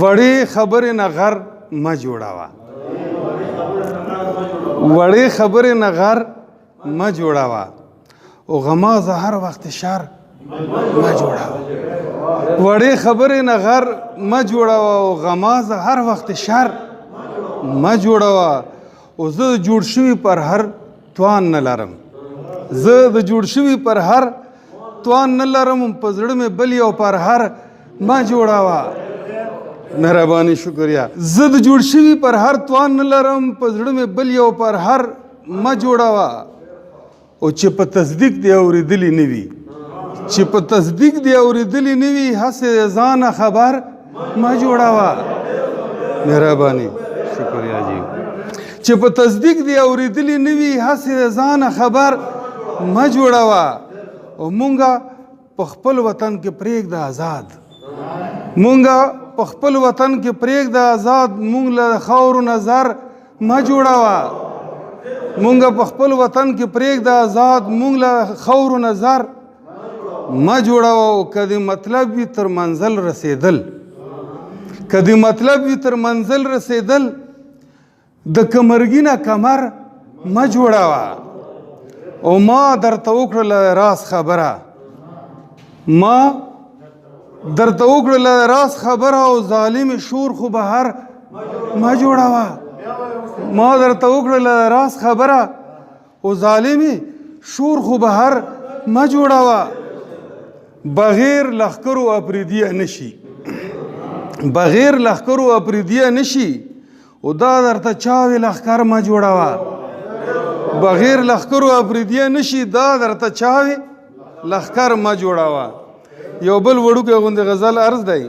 وړې خبرې نه غر مه جوړوه. وړې خبرې نه غر مه جوړوه او غمازه هر وخت شر مه جوړوه. وړې خبرې نه غر مه جوړوه او غمازه هر وخت شر مه جوړوه. او زه د جوړ شوي پر هر توان نه لرم. زه د جوړ شوي پر هر توان نه لرم په زړه مې بل یو پر هر مه جوړوه. مهرباني شکریہ. زه د جوړ شوي پر هر توان نه لرم په زړه مې بل یو پر هر مه جوړوه. او چې په تصدیق دی اورېدلي نه وي، چې په تصدیق دی اورېدلي نه وي هسې ځانه خبر مه جوړوه. مهرباني شکریہ جی. چې په تصدیق دی اورېدلي نه وي هسې ځانه خبر مه جوړوه. او مونږه په خپل وطن کې پرېږده آزاد. مونږه په خپل وطن کې پرېږده آزاد. مونږ له خاورو نظر مه جوړوه. مونږه په خپل وطن کې پرېږده آزاد. مونږ له خاورو نظر مه جوړوه. او که دې مطلب وي تر منزل رسېدل، که دې مطلب وي تر منزل رسېدل، د کمرګي نه کمر مه جوړوه. او ما درته وکړله راز خبره، ما درته وکړله راز خبره او ظالم شور خو بهر مه جوړوه. ما درته وکړله راز خبره او ظالم شور خو بهر مه جوړوه. بغیر لښکرو اپریدیه نشي، بغیر لښکرو اپریدیه نشي. او دا درته چاوې لښکر مه جوړوه. بغیر لښکرو اپریدیه نشي، دا درته چاوې لښکر مه جوړوه. یو بل وړوکی غوندې غزل عرض دی.